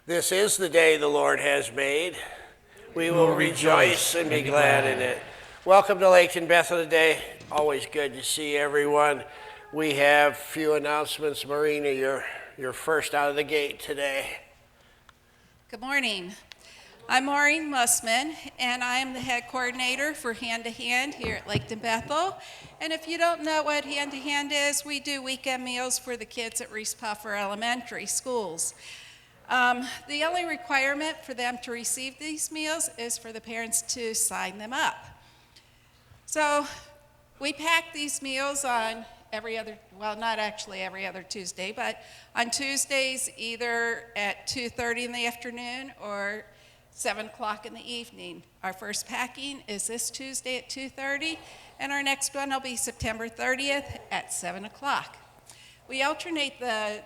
This is the day the Lord has made. We will rejoice and be glad in it. Welcome to Laketon Bethel today. Always good to see everyone. We have a few announcements. Marina, you're first out of the gate today. Good morning. I'm Maureen Mussman, and I am the head coordinator for Hand to Hand here at Laketon Bethel. And if you don't know what Hand to Hand is, we do weekend meals for the kids at Reese Puffer Elementary schools. The only requirement for them to receive these meals is for the parents to sign them up. So we pack these meals on not actually every other Tuesday, but on Tuesdays either at 2:30 in the afternoon or 7 o'clock in the evening. Our first packing is this Tuesday at 2:30, and our next one will be September 30th at 7 o'clock. We alternate the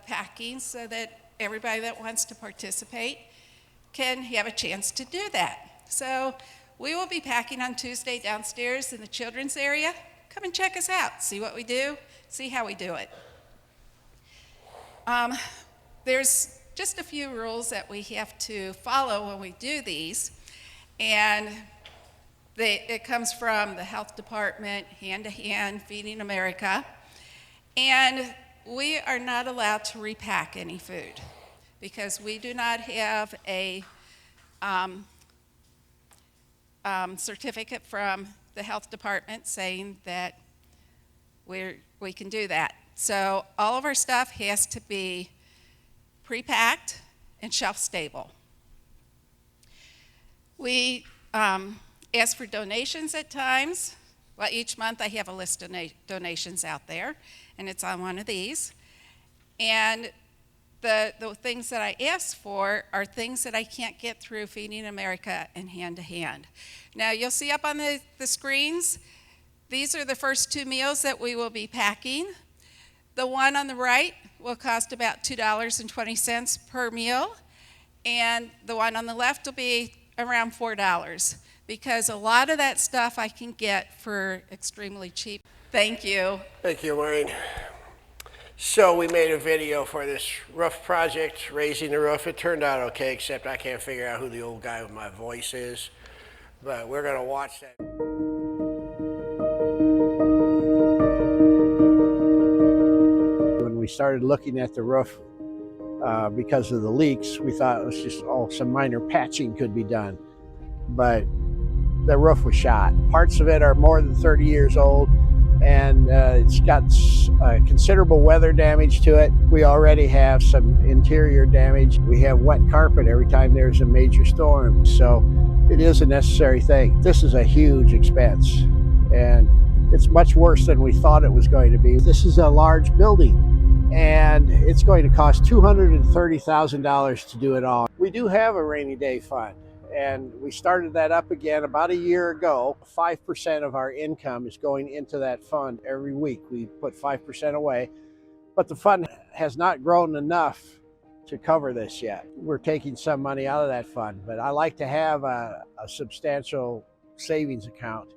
packing so that everybody that wants to participate can have a chance to do that. So we will be packing on Tuesday downstairs in the children's area. Come and check us out, see what we do, see how we do it. There's just a few rules that we have to follow when we do these, and it comes from the health department, Hand to Hand, Feeding America, and we are not allowed to repack any food because we do not have a certificate from the health department saying that we can do that. So all of our stuff has to be pre-packed and shelf-stable. We ask for donations at times. Well, each month I have a list of donations out there, and it's on one of these. And the things that I ask for are things that I can't get through Feeding America and Hand to Hand. Now, you'll see up on the screens, these are the first two meals that we will be packing. The one on the right will cost about $2.20 per meal, and the one on the left will be around $4, because a lot of that stuff I can get for extremely cheap. Thank you. Thank you, Maureen. So we made a video for this roof project, raising the roof. It turned out okay, except I can't figure out who the old guy with my voice is. But we're going to watch that. When we started looking at the roof, because of the leaks, we thought it was just, some minor patching could be done. But the roof was shot. Parts of it are more than 30 years old, and it's got considerable weather damage to it. We already have some interior damage. We have wet carpet every time there's a major storm, so it is a necessary thing. This is a huge expense, and it's much worse than we thought it was going to be. This is a large building, and it's going to cost $230,000 to do it all. We do have a rainy day fund, and we started that up again about a year ago. 5% of our income is going into that fund every week. We put 5% away, but the fund has not grown enough to cover this yet. We're taking some money out of that fund, but I like to have a substantial savings account,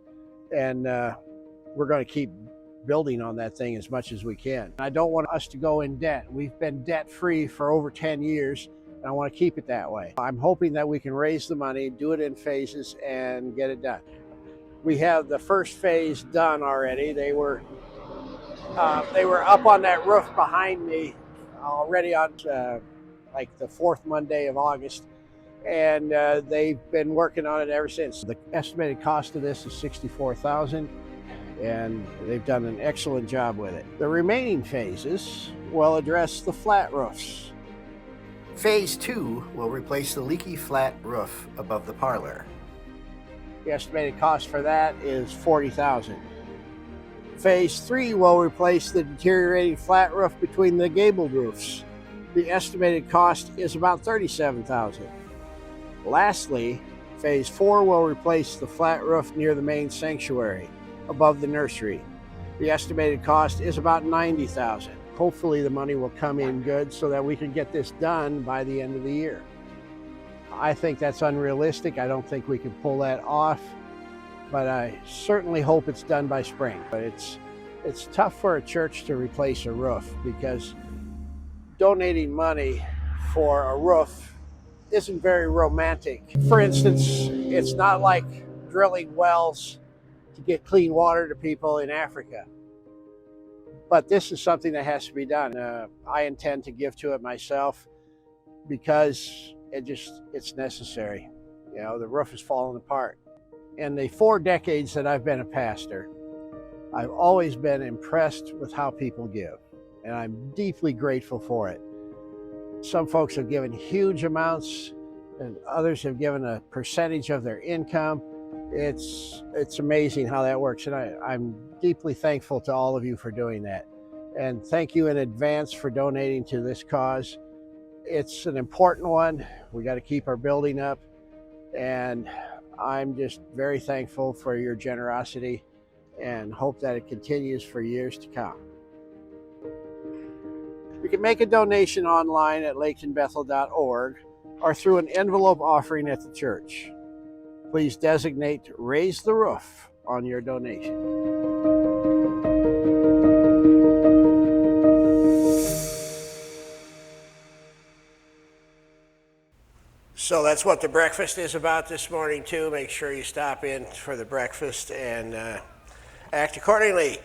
and we're going to keep building on that thing as much as we can. I don't want us to go in debt. We've been debt-free for over 10 years. I want to keep it that way. I'm hoping that we can raise the money, do it in phases, and get it done. We have the first phase done already. They were up on that roof behind me already on like the fourth Monday of August, and they've been working on it ever since. The estimated cost of this is $64,000, and they've done an excellent job with it. The remaining phases will address the flat roofs. Phase 2 will replace the leaky flat roof above the parlor. The estimated cost for that is $40,000. Phase 3 will replace the deteriorating flat roof between the gabled roofs. The estimated cost is about $37,000. Lastly, Phase 4 will replace the flat roof near the main sanctuary above the nursery. The estimated cost is about $90,000. Hopefully the money will come in good so that we can get this done by the end of the year. I think that's unrealistic. I don't think we can pull that off, but I certainly hope it's done by spring. But it's tough for a church to replace a roof, because donating money for a roof isn't very romantic. For instance, it's not like drilling wells to get clean water to people in Africa. But this is something that has to be done. I intend to give to it myself because it's necessary. You know, the roof is falling apart. In the 4 decades that I've been a pastor, I've always been impressed with how people give, and I'm deeply grateful for it. Some folks have given huge amounts, and others have given a percentage of their income. It's amazing how that works, and I'm deeply thankful to all of you for doing that. And thank you in advance for donating to this cause. It's an important one. We got to keep our building up, and I'm just very thankful for your generosity and hope that it continues for years to come. You can make a donation online at laketonbethel.org or through an envelope offering at the church. Please designate Raise the Roof on your donation. So that's what the breakfast is about this morning too. Make sure you stop in for the breakfast and act accordingly.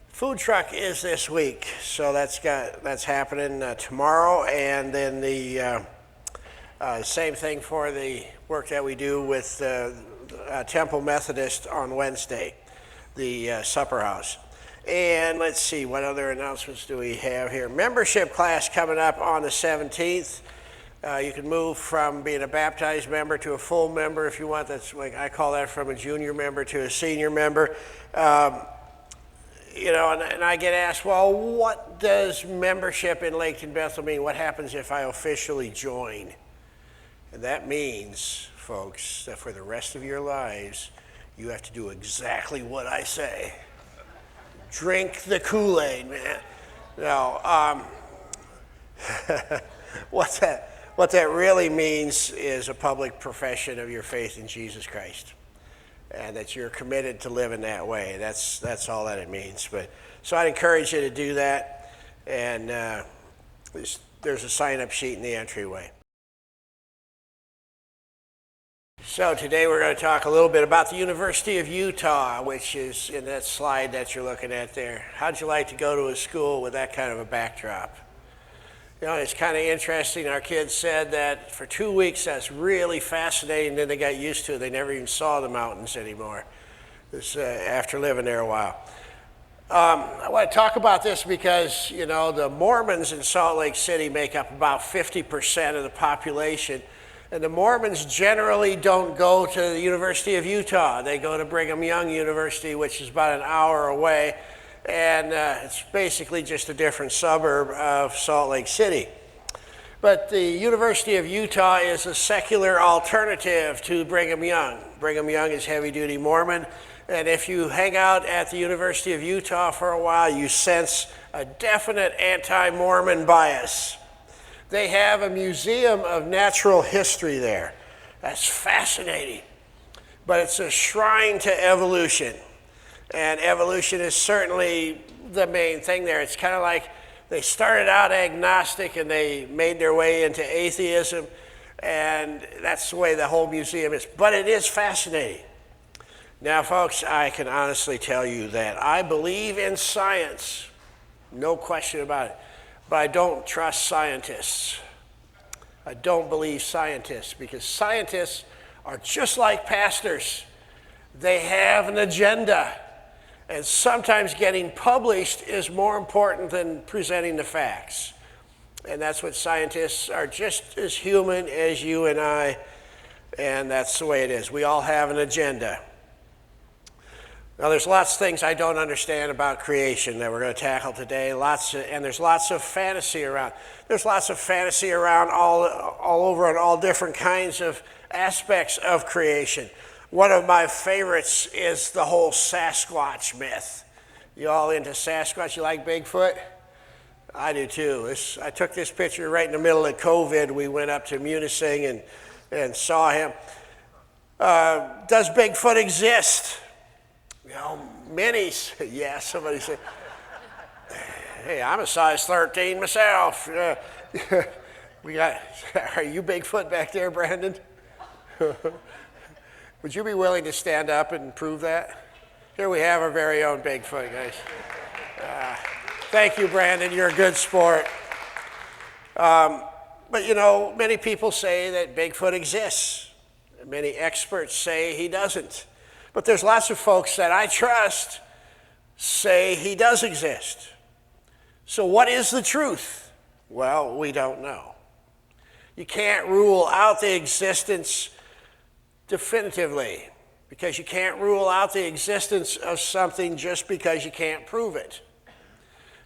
Food truck is this week, so that's happening tomorrow, and then the same thing for the work that we do with Temple Methodist on Wednesday, the supper house. And let's see, what other announcements do we have here? Membership class coming up on the 17th. You can move from being a baptized member to a full member if you want. That's like I call that, from a junior member to a senior member. You know, and I get asked, well, what does membership in Laketon Bethel mean? What happens if I officially join? And that means, folks, that for the rest of your lives, you have to do exactly what I say. Drink the Kool-Aid, man. No, what that really means is a public profession of your faith in Jesus Christ, and that you're committed to living that way. That's all that it means. So I'd encourage you to do that, and there's a sign-up sheet in the entryway. So today we're going to talk a little bit about the University of Utah, which is in that slide that you're looking at there. How'd you like to go to a school with that kind of a backdrop? You know, it's kind of interesting. Our kids said that for 2 weeks that's really fascinating. Then they got used to it. They never even saw the mountains anymore. This after living there a while. I want to talk about this because, you know, the Mormons in Salt Lake City make up about 50% of the population. And the Mormons generally don't go to the University of Utah. They go to Brigham Young University, which is about an hour away. And it's basically just a different suburb of Salt Lake City. But the University of Utah is a secular alternative to Brigham Young. Brigham Young is heavy-duty Mormon, and if you hang out at the University of Utah for a while, you sense a definite anti-Mormon bias. They have a museum of natural history there. That's fascinating. But it's a shrine to evolution. And evolution is certainly the main thing there. It's kind of like they started out agnostic and they made their way into atheism, and that's the way the whole museum is. But it is fascinating. Now, folks, I can honestly tell you that I believe in science, no question about it, but I don't trust scientists. I don't believe scientists because scientists are just like pastors. They have an agenda. And sometimes getting published is more important than presenting the facts. And that's what scientists are, just as human as you and I, and that's the way it is. We all have an agenda. Now, there's lots of things I don't understand about creation that we're going to tackle today. And there's lots of fantasy around. There's lots of fantasy around all over on all different kinds of aspects of creation. One of my favorites is the whole Sasquatch myth. You all into Sasquatch? You like Bigfoot? I do too. I took this picture right in the middle of COVID. We went up to Munising and saw him. Does Bigfoot exist? You know, many, yeah, somebody said, hey, I'm a size 13 myself. We got, are you Bigfoot back there, Brandon? Would you be willing to stand up and prove that? Here we have our very own Bigfoot, guys. Thank you, Brandon. You're a good sport. But you know, many people say that Bigfoot exists. Many experts say he doesn't. But there's lots of folks that I trust say he does exist. So what is the truth? Well, we don't know. You can't rule out the existence definitively, because you can't rule out the existence of something just because you can't prove it.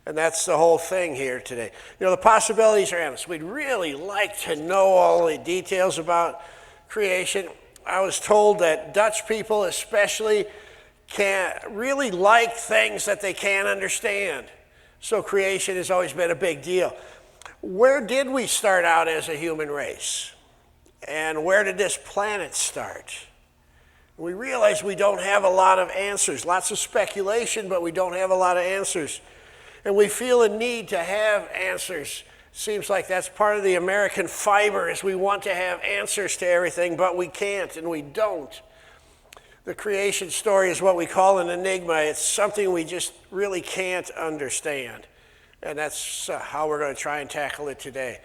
And that's the whole thing here today. You know, the possibilities are endless. We'd really like to know all the details about creation. I was told that Dutch people especially can't really like things that they can't understand. So creation has always been a big deal. Where did we start out as a human race? And where did this planet start? We realize we don't have a lot of answers. Lots of speculation, but we don't have a lot of answers. And we feel a need to have answers. Seems like that's part of the American fiber, is we want to have answers to everything, but we can't and we don't. The creation story is what we call an enigma. It's something we just really can't understand. And that's how we're going to try and tackle it today.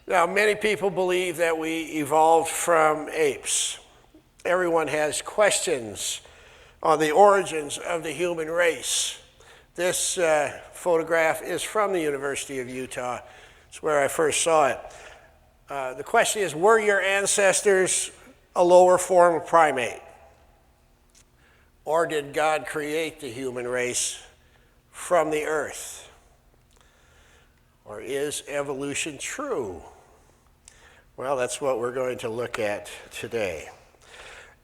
Now, many people believe that we evolved from apes. Everyone has questions on the origins of the human race. This photograph is from the University of Utah. It's where I first saw it. The question is, were your ancestors a lower form of primate? Or did God create the human race from the earth? Or is evolution true? Well, that's what we're going to look at today.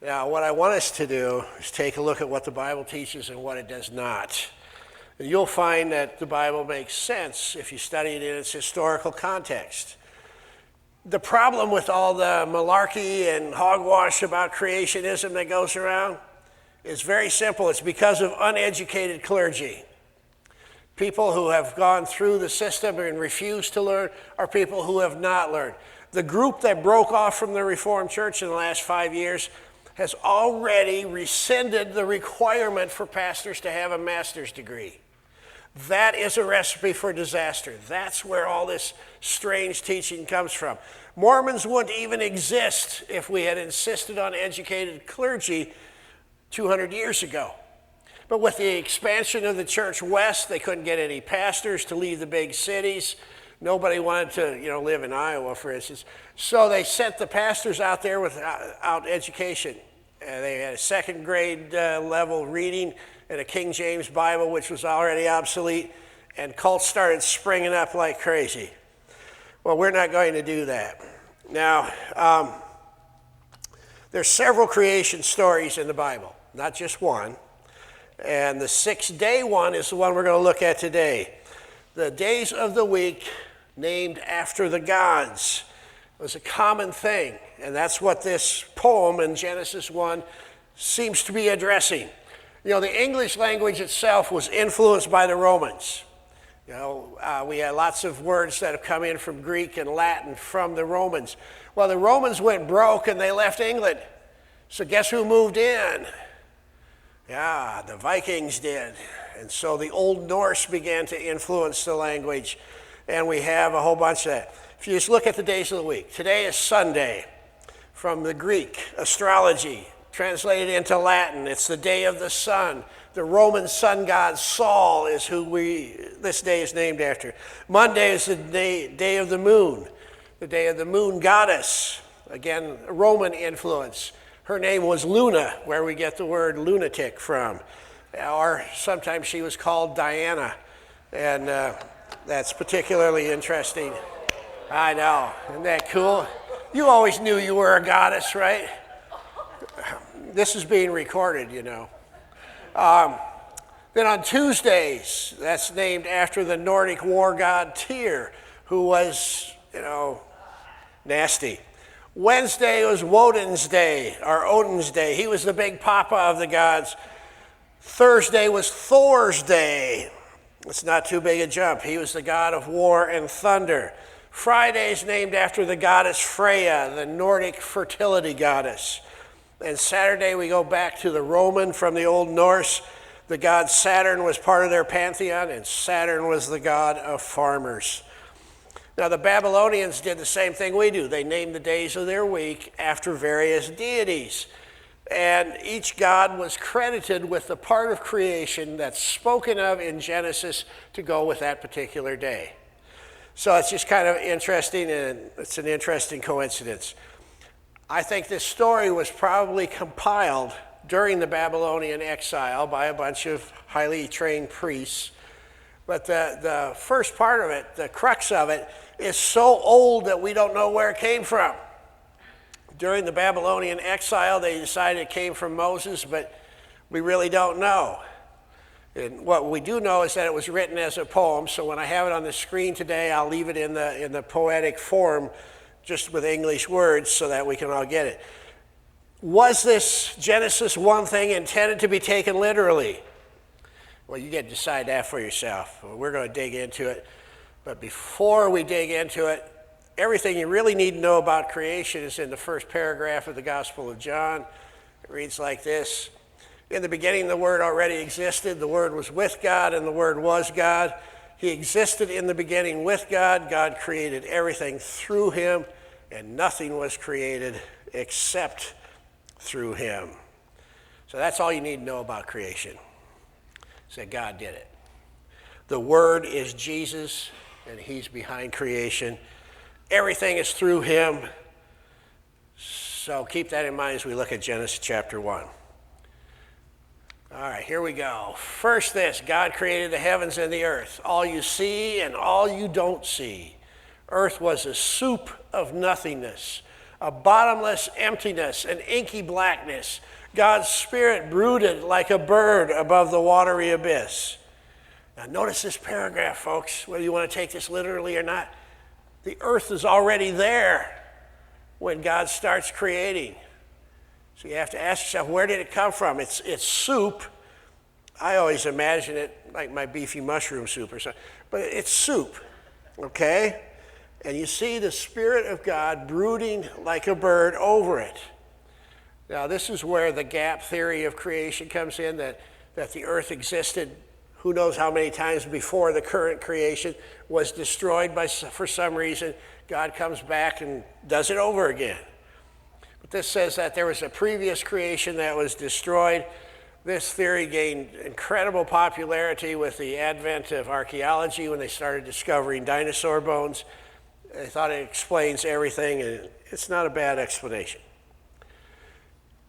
Now, what I want us to do is take a look at what the Bible teaches and what it does not. And you'll find that the Bible makes sense if you study it in its historical context. The problem with all the malarkey and hogwash about creationism that goes around is very simple. It's because of uneducated clergy. People who have gone through the system and refuse to learn are people who have not learned. The group that broke off from the Reformed Church in the last 5 years has already rescinded the requirement for pastors to have a master's degree. That is a recipe for disaster. That's where all this strange teaching comes from. Mormons wouldn't even exist if we had insisted on educated clergy 200 years ago. But with the expansion of the church west, they couldn't get any pastors to leave the big cities. Nobody wanted to, live in Iowa, for instance. So they sent the pastors out there without education. They had a second grade level reading and a King James Bible, which was already obsolete, and cults started springing up like crazy. Well, we're not going to do that. Now, there's several creation stories in the Bible, not just one. And the 6-day one is the one we're going to look at today. The days of the week named after the gods was a common thing, and that's what this poem in Genesis 1 seems to be addressing. The English language itself was influenced by the Romans. We had lots of words that have come in from Greek and Latin from the Romans. Well, the Romans went broke and they left England. So guess who moved in? Yeah, the Vikings did. And so the Old Norse began to influence the language, and we have a whole bunch of that. If you just look at the days of the week, today is Sunday. From the Greek, astrology, translated into Latin, it's the day of the sun. The Roman sun god Sol is who this day is named after. Monday is the day of the moon goddess. Again, Roman influence. Her name was Luna, where we get the word lunatic from. Or sometimes she was called Diana, and that's particularly interesting. I know, isn't that cool? You always knew you were a goddess, right? This is being recorded, Then on Tuesdays, that's named after the Nordic war god Tyr, who was, nasty. Wednesday was Woden's day, or Odin's day. He was the big papa of the gods. Thursday was Thor's day. It's not too big a jump. He was the god of war and thunder. Friday is named after the goddess Freya, the Nordic fertility goddess. And Saturday we go back to the Roman from the Old Norse. The god Saturn was part of their pantheon, and Saturn was the god of farmers. Now the Babylonians did the same thing we do. They named the days of their week after various deities. And each god was credited with the part of creation that's spoken of in Genesis to go with that particular day. So it's just kind of interesting, and it's an interesting coincidence. I think this story was probably compiled during the Babylonian exile by a bunch of highly trained priests. But the first part of it, the crux of it, is so old that we don't know where it came from. During the Babylonian exile, they decided it came from Moses, but we really don't know. And what we do know is that it was written as a poem, so when I have it on the screen today, I'll leave it in the poetic form, just with English words, so that we can all get it. Was this Genesis 1 thing intended to be taken literally? Well, you get to decide that for yourself. We're going to dig into it. But before we dig into it, everything you really need to know about creation is in the first paragraph of the Gospel of John. It reads like this. In the beginning, the Word already existed. The Word was with God, and the Word was God. He existed in the beginning with God. God created everything through him, and nothing was created except through him. So that's all you need to know about creation. Is that God did it. The Word is Jesus, and he's behind creation. Everything is through him. So keep that in mind as we look at Genesis chapter 1. All right, here we go. First this, God created the heavens and the earth, all you see and all you don't see. Earth was a soup of nothingness, a bottomless emptiness, an inky blackness. God's Spirit brooded like a bird above the watery abyss. Now notice this paragraph, folks, whether you want to take this literally or not. The earth is already there when God starts creating. So you have to ask yourself, where did it come from? It's soup. I always imagine it like my beefy mushroom soup or something. But it's soup, okay? And you see the Spirit of God brooding like a bird over it. Now this is where the gap theory of creation comes in, that the earth existed who knows how many times before the current creation, was destroyed for some reason. God comes back and does it over again. This says that there was a previous creation that was destroyed. This theory gained incredible popularity with the advent of archaeology when they started discovering dinosaur bones. They thought it explains everything, and it's not a bad explanation.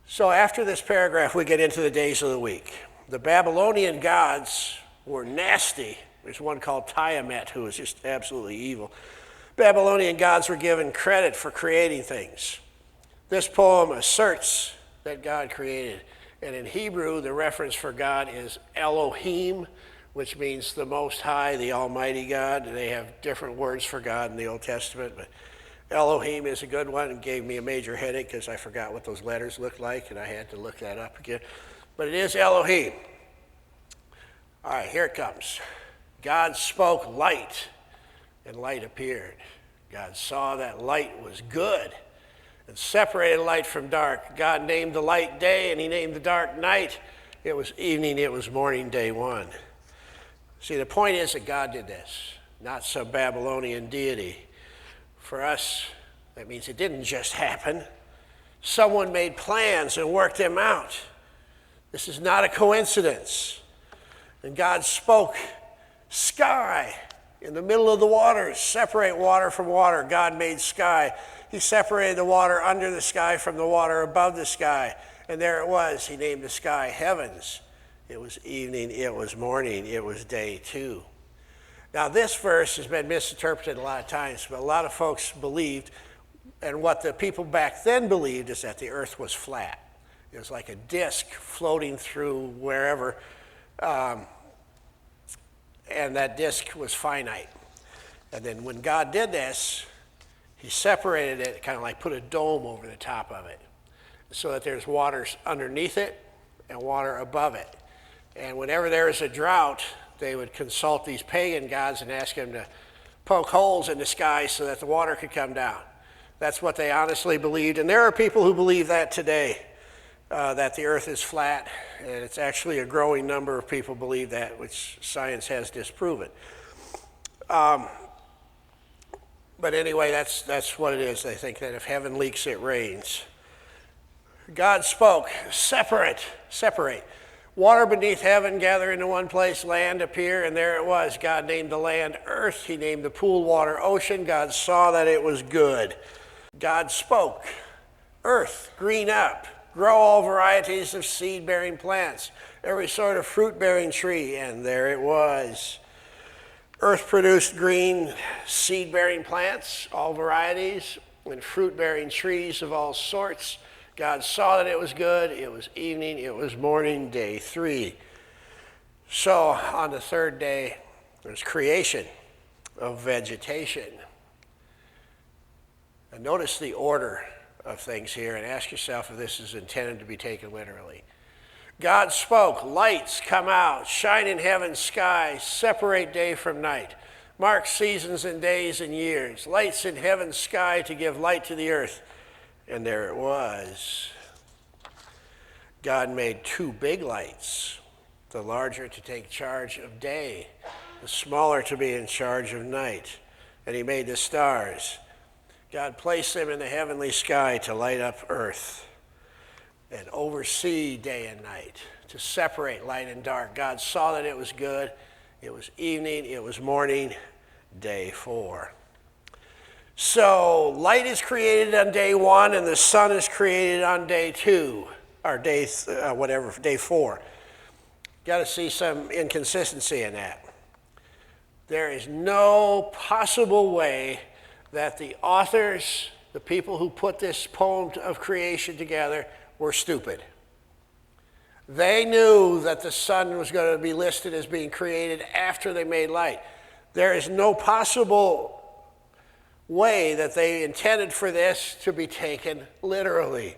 So after this paragraph, we get into the days of the week. The Babylonian gods were nasty. There's one called Tiamat who was just absolutely evil. Babylonian gods were given credit for creating things. This poem asserts that God created. And in Hebrew, the reference for God is Elohim, which means the Most High, the Almighty God. They have different words for God in the Old Testament, but Elohim is a good one. It gave me a major headache because I forgot what those letters looked like, and I had to look that up again. But it is Elohim. All right, here it comes. God spoke light, and light appeared. God saw that light was good and separated light from dark. God named the light day, and he named the dark night. It was evening, it was morning, day one. See, the point is that God did this, not some Babylonian deity. For us, that means it didn't just happen. Someone made plans and worked them out. This is not a coincidence. And God spoke, sky, in the middle of the waters, separate water from water. God made sky. He separated the water under the sky from the water above the sky. And there it was. He named the sky heavens. It was evening, it was morning, it was day two. Now this verse has been misinterpreted a lot of times, but a lot of folks believed, and what the people back then believed, is that the earth was flat. It was like a disc floating through wherever, and that disc was finite. And then when God did this, he separated it, kind of like put a dome over the top of it, so that there's water underneath it and water above it. And whenever there was a drought, they would consult these pagan gods and ask them to poke holes in the sky so that the water could come down. That's what they honestly believed. And there are people who believe that today, that the earth is flat. And it's actually a growing number of people believe that, which science has disproven. But anyway, that's what it is. They think that if heaven leaks, it rains. God spoke, separate. Water beneath heaven gather into one place, land appear, and there it was. God named the land earth. He named the pool water ocean. God saw that it was good. God spoke, earth, green up, grow all varieties of seed-bearing plants, every sort of fruit-bearing tree, and there it was. Earth produced green, seed-bearing plants, all varieties, and fruit-bearing trees of all sorts. God saw that it was good. It was evening. It was morning, day 3. So on the third day, there's creation of vegetation. And notice the order of things here and ask yourself if this is intended to be taken literally. God spoke, lights come out, shine in heaven's sky, separate day from night, mark seasons and days and years, lights in heaven's sky to give light to the earth. And there it was. God made 2 big lights, the larger to take charge of day, the smaller to be in charge of night. And he made the stars. God placed them in the heavenly sky to light up earth and oversee day and night, to separate light and dark. God saw that it was good. It was evening. It was morning, day 4. So light is created on day 1 and the sun is created on day 2, or day 4. Got to see some inconsistency in that. There is no possible way that the authors, the people who put this poem of creation together, were stupid. They knew that the sun was going to be listed as being created after they made light. There is no possible way that they intended for this to be taken literally.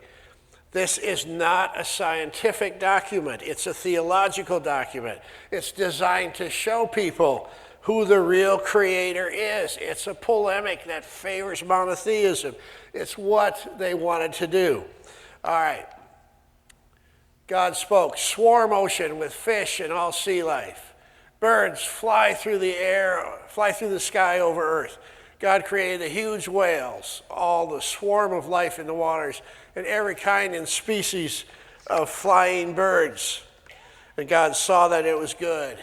This is not a scientific document. It's a theological document. It's designed to show people who the real creator is. It's a polemic that favors monotheism. It's what they wanted to do. All right. God spoke, swarm ocean with fish and all sea life. Birds fly through the air, fly through the sky over earth. God created the huge whales, all the swarm of life in the waters, and every kind and species of flying birds. And God saw that it was good.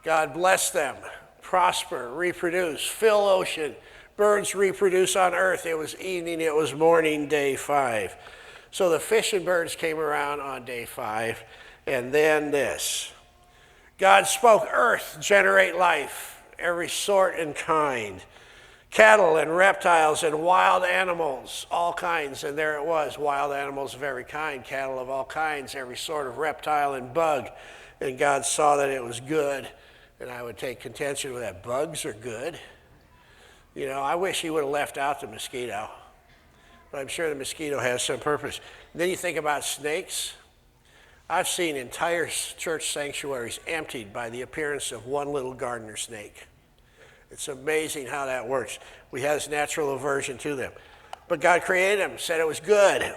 God blessed them, prosper, reproduce, fill ocean. Birds reproduce on earth. It was evening, it was morning, day 5. So the fish and birds came around on day 5. And then this. God spoke, earth, generate life, every sort and kind. Cattle and reptiles and wild animals, all kinds. And there it was, wild animals of every kind, cattle of all kinds, every sort of reptile and bug. And God saw that it was good. And I would take contention with that. Bugs are good. You know, I wish he would have left out the mosquito. But I'm sure the mosquito has some purpose. And then you think about snakes. I've seen entire church sanctuaries emptied by the appearance of one little gardener snake. It's amazing how that works. We have this natural aversion to them. But God created them, said it was good.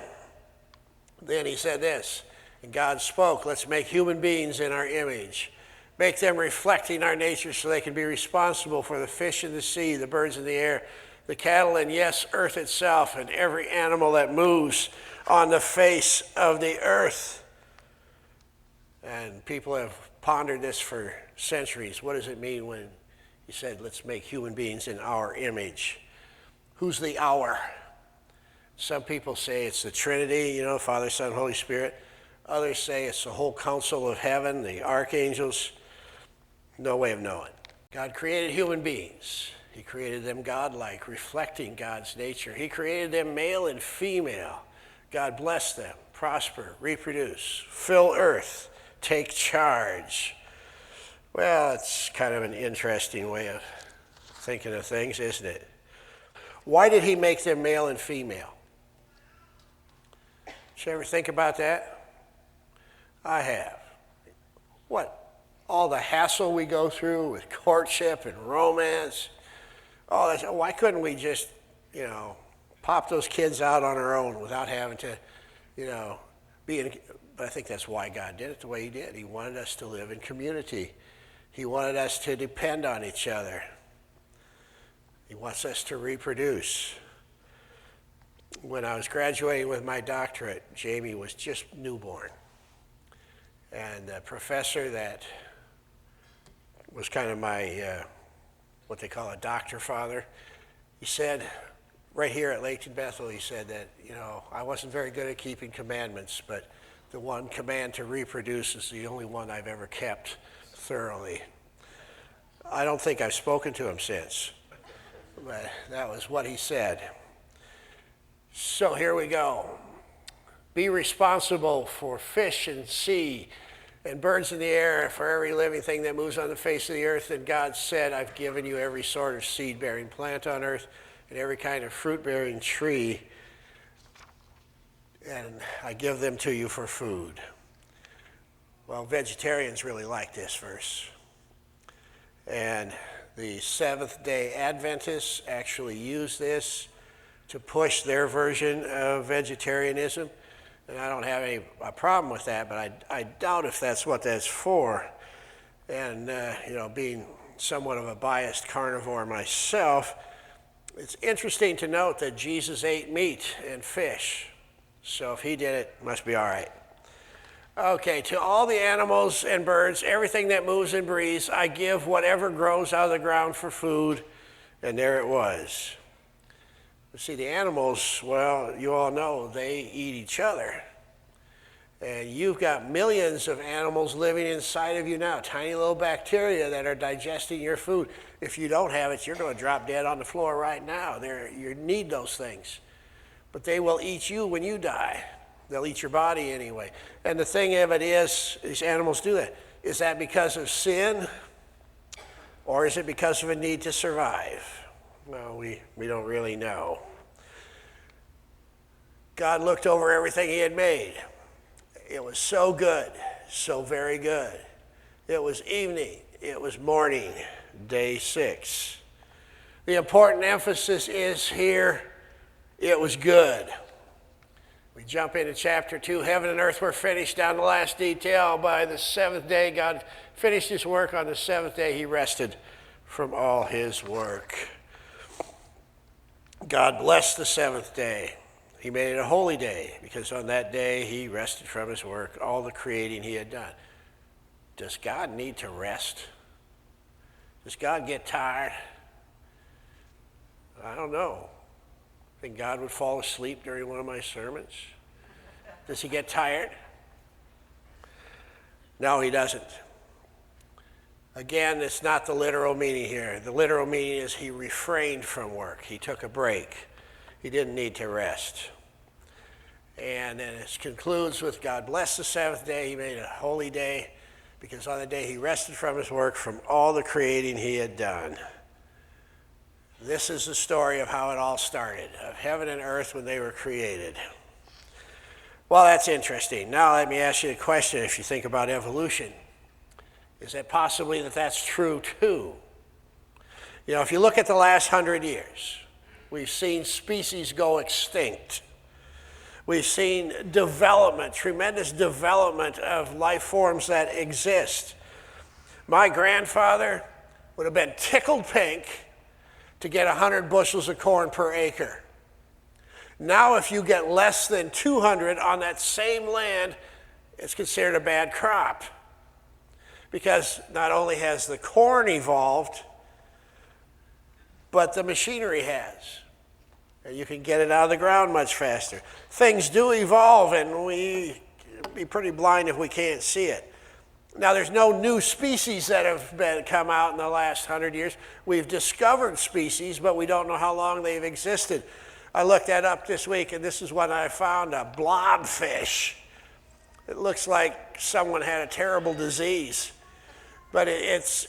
Then he said this, and God spoke, let's make human beings in our image. Make them reflecting our nature so they can be responsible for the fish in the sea, the birds in the air, the cattle, and yes, earth itself, and every animal that moves on the face of the earth. And people have pondered this for centuries. What does it mean when he said, let's make human beings in our image? Who's the our? Some people say it's the Trinity, you know, Father, Son, Holy Spirit. Others say it's the whole council of heaven, the archangels. No way of knowing. God created human beings. He created them godlike, reflecting God's nature. He created them male and female. God blessed them, prosper, reproduce, fill earth, take charge. Well, it's kind of an interesting way of thinking of things, isn't it? Why did he make them male and female? Did you ever think about that? I have. What? All the hassle we go through with courtship and romance. Why couldn't we just, pop those kids out on our own without having to, be in, but I think that's why God did it the way he did. He wanted us to live in community. He wanted us to depend on each other. He wants us to reproduce. When I was graduating with my doctorate, Jamie was just newborn. And the professor that was kind of my, what they call a doctor father, he said, right here at Laketon Bethel, he said that, I wasn't very good at keeping commandments, but the one command to reproduce is the only one I've ever kept thoroughly. I don't think I've spoken to him since, but that was what he said. So here we go. Be responsible for fish and sea and birds in the air, for every living thing that moves on the face of the earth. And God said, I've given you every sort of seed-bearing plant on earth and every kind of fruit-bearing tree, and I give them to you for food. Well, vegetarians really like this verse. And the Seventh-day Adventists actually use this to push their version of vegetarianism. And I don't have a problem with that, but I doubt if that's what that's for. And, being somewhat of a biased carnivore myself, it's interesting to note that Jesus ate meat and fish. So if he did it, it must be all right. Okay, to all the animals and birds, everything that moves and breathes, I give whatever grows out of the ground for food. And there it was. See, the animals, well, you all know, they eat each other. And you've got millions of animals living inside of you now, tiny little bacteria that are digesting your food. If you don't have it, you're going to drop dead on the floor right now. You need those things. But they will eat you when you die. They'll eat your body anyway. And the thing of it is, these animals do that. Is that because of sin? Or is it because of a need to survive? Well, we don't really know. God looked over everything he had made. It was so good, so very good. It was evening, it was morning, day 6. The important emphasis is here, it was good. We jump into chapter 2. Heaven and earth were finished down to the last detail. By the 7th day, God finished his work. On the 7th day, he rested from all his work. God blessed the 7th day. He made it a holy day because on that day he rested from his work, all the creating he had done. Does God need to rest? Does God get tired? I don't know. Think God would fall asleep during one of my sermons? Does he get tired? No, he doesn't. Again, it's not the literal meaning here. The literal meaning is he refrained from work. He took a break. He didn't need to rest. And then it concludes with God blessed the 7th day. He made it a holy day because on the day he rested from his work, from all the creating he had done. This is the story of how it all started, of heaven and earth when they were created. Well, that's interesting. Now let me ask you a question. If you think about evolution, is it possibly that that's true too? If you look at the last 100 years, we've seen species go extinct. We've seen development, tremendous development of life forms that exist. My grandfather would have been tickled pink to get 100 bushels of corn per acre. Now, if you get less than 200 on that same land, it's considered a bad crop. Because not only has the corn evolved, but the machinery has. And you can get it out of the ground much faster. Things do evolve, and we be pretty blind if we can't see it. Now, there's no new species that have come out in the last 100 years. We've discovered species, but we don't know how long they've existed. I looked that up this week, and this is what I found, a blobfish. It looks like someone had a terrible disease. But it's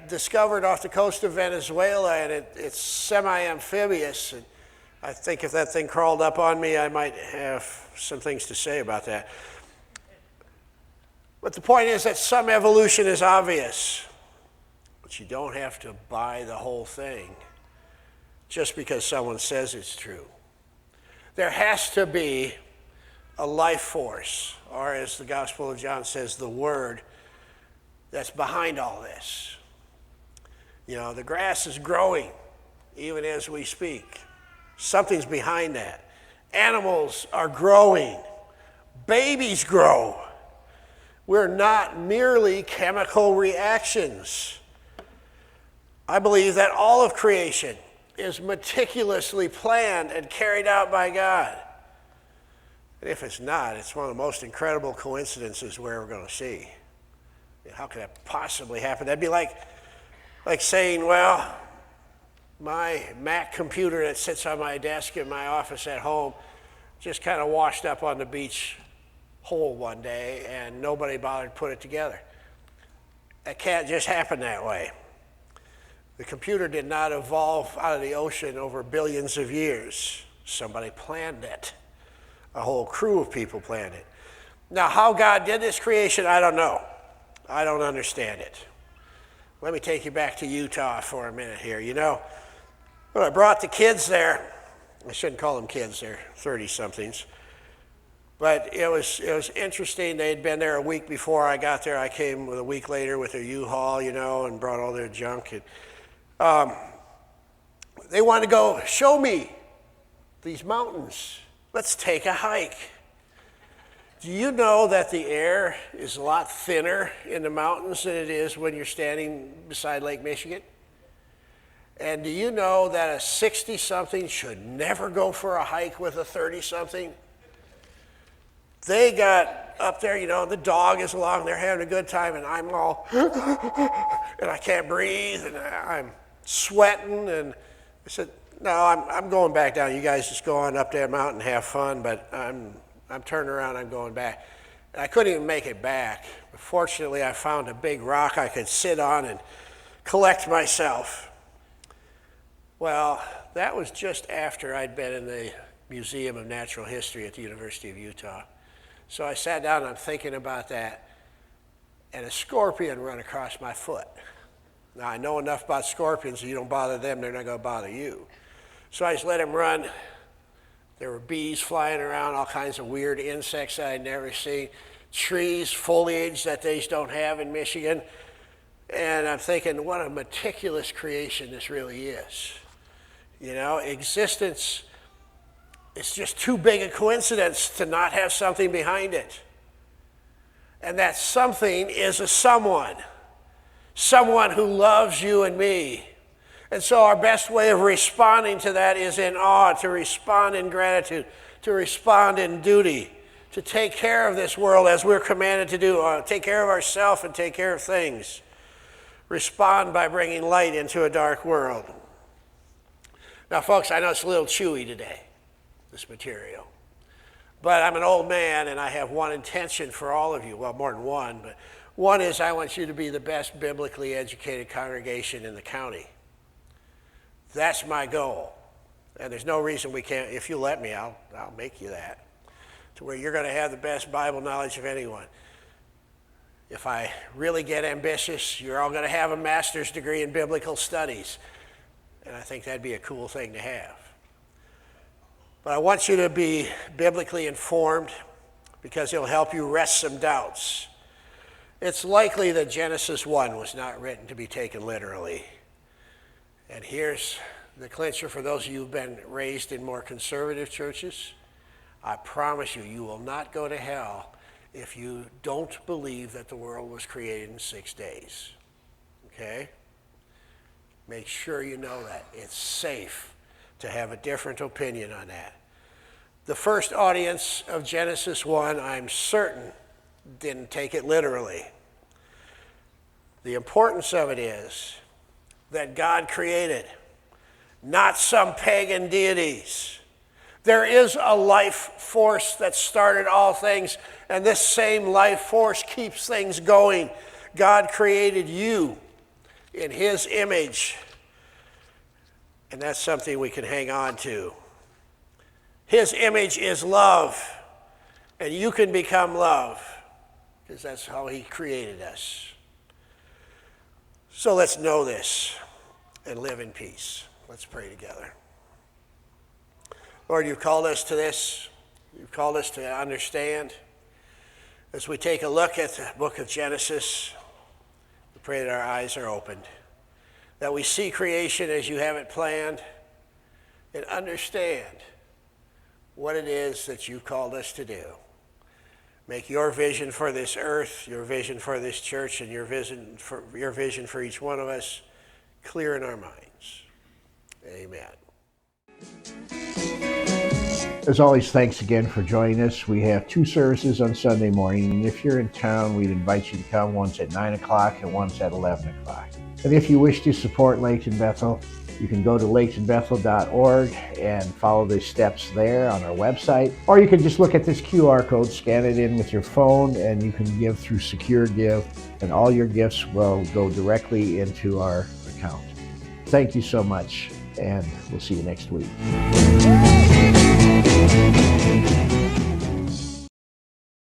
discovered off the coast of Venezuela, and it's semi-amphibious. And I think if that thing crawled up on me, I might have some things to say about that. But the point is that some evolution is obvious, but you don't have to buy the whole thing. just because someone says it's true. There has to be a life force, or as the Gospel of John says, the Word that's behind all this. You know, the grass is growing even as we speak. Something's behind that. Animals are growing. Babies grow. We're not merely chemical reactions. I believe that all of creation is meticulously planned and carried out by God. And if it's not, it's one of the most incredible coincidences we're ever going to see. How could that possibly happen? That'd be like saying, well, my Mac computer that sits on my desk in my office at home just kind of washed up on the beach hole one day and nobody bothered to put it together. That can't just happen that way. The computer did not evolve out of the ocean over billions of years. Somebody planned it. A whole crew of people planned it. Now, how God did this creation, I don't know. I don't understand it. Let me take you back to Utah for a minute here. You know, when I brought the kids there, I shouldn't call them kids, they're 30-somethings. But it was interesting. They'd been there a week before I got there. I came a week later with their U-Haul, you know, and brought all their junk. And they wanted to go show me these mountains. Let's take a hike. Do you know that the air is a lot thinner in the mountains than it is when you're standing beside Lake Michigan? And do you know that a 60-something should never go for a hike with a 30-something? They got up there, you know, the dog is along, they're having a good time, and I'm all, and I can't breathe, and I'm sweating, and I said, no, I'm going back down. You guys just go on up that mountain and have fun, but I'm turning around, I'm going back. And I couldn't even make it back. But fortunately, I found a big rock I could sit on and collect myself. Well, that was just after I'd been in the Museum of Natural History at the University of Utah. So I sat down and I'm thinking about that, and a scorpion ran across my foot. Now, I know enough about scorpions, so you don't bother them, they're not going to bother you. So I just let him run. There were bees flying around, all kinds of weird insects that I'd never seen, trees, foliage that they just don't have in Michigan. And I'm thinking, what a meticulous creation this really is. You know, existence is just too big a coincidence to not have something behind it. And that something is a someone who loves you and me. And so our best way of responding to that is in awe, to respond in gratitude, to respond in duty, to take care of this world as we're commanded to do, take care of ourselves and take care of things. Respond by bringing light into a dark world. Now, folks, I know it's a little chewy today, this material. But I'm an old man, and I have one intention for all of you. Well, more than one, but one is I want you to be the best biblically educated congregation in the county. That's my goal. And there's no reason we can't. If you let me, I'll make you that. To where you're going to have the best Bible knowledge of anyone. If I really get ambitious, you're all going to have a master's degree in biblical studies. And I think that'd be a cool thing to have. But I want you to be biblically informed because it'll help you rest some doubts. It's likely that Genesis 1 was not written to be taken literally. And here's the clincher for those of you who've been raised in more conservative churches. I promise you, you will not go to hell if you don't believe that the world was created in 6 days. Okay? Make sure you know that. It's safe to have a different opinion on that. The first audience of Genesis 1, I'm certain, didn't take it literally. The importance of it is that God created, not some pagan deities. There is a life force that started all things, and this same life force keeps things going. God created you in his image, and that's something we can hang on to. His image is love, and you can become love, because that's how he created us. So let's know this and live in peace. Let's pray together. Lord, you've called us to this. You've called us to understand. As we take a look at the book of Genesis, we pray that our eyes are opened, that we see creation as you have it planned, and understand what it is that you've called us to do. Make your vision for this earth, your vision for this church, and your vision for each one of us clear in our minds. Amen. As always, thanks again for joining us. We have 2 services on Sunday morning, and if you're in town, we'd invite you to come. One's at 9 o'clock and one's at 11 o'clock. And if you wish to support Laketon Bethel, you can go to laketonbethel.org and follow the steps there on our website. Or you can just look at this QR code, scan it in with your phone, and you can give through Secure Give, and all your gifts will go directly into our account. Thank you so much, and we'll see you next week.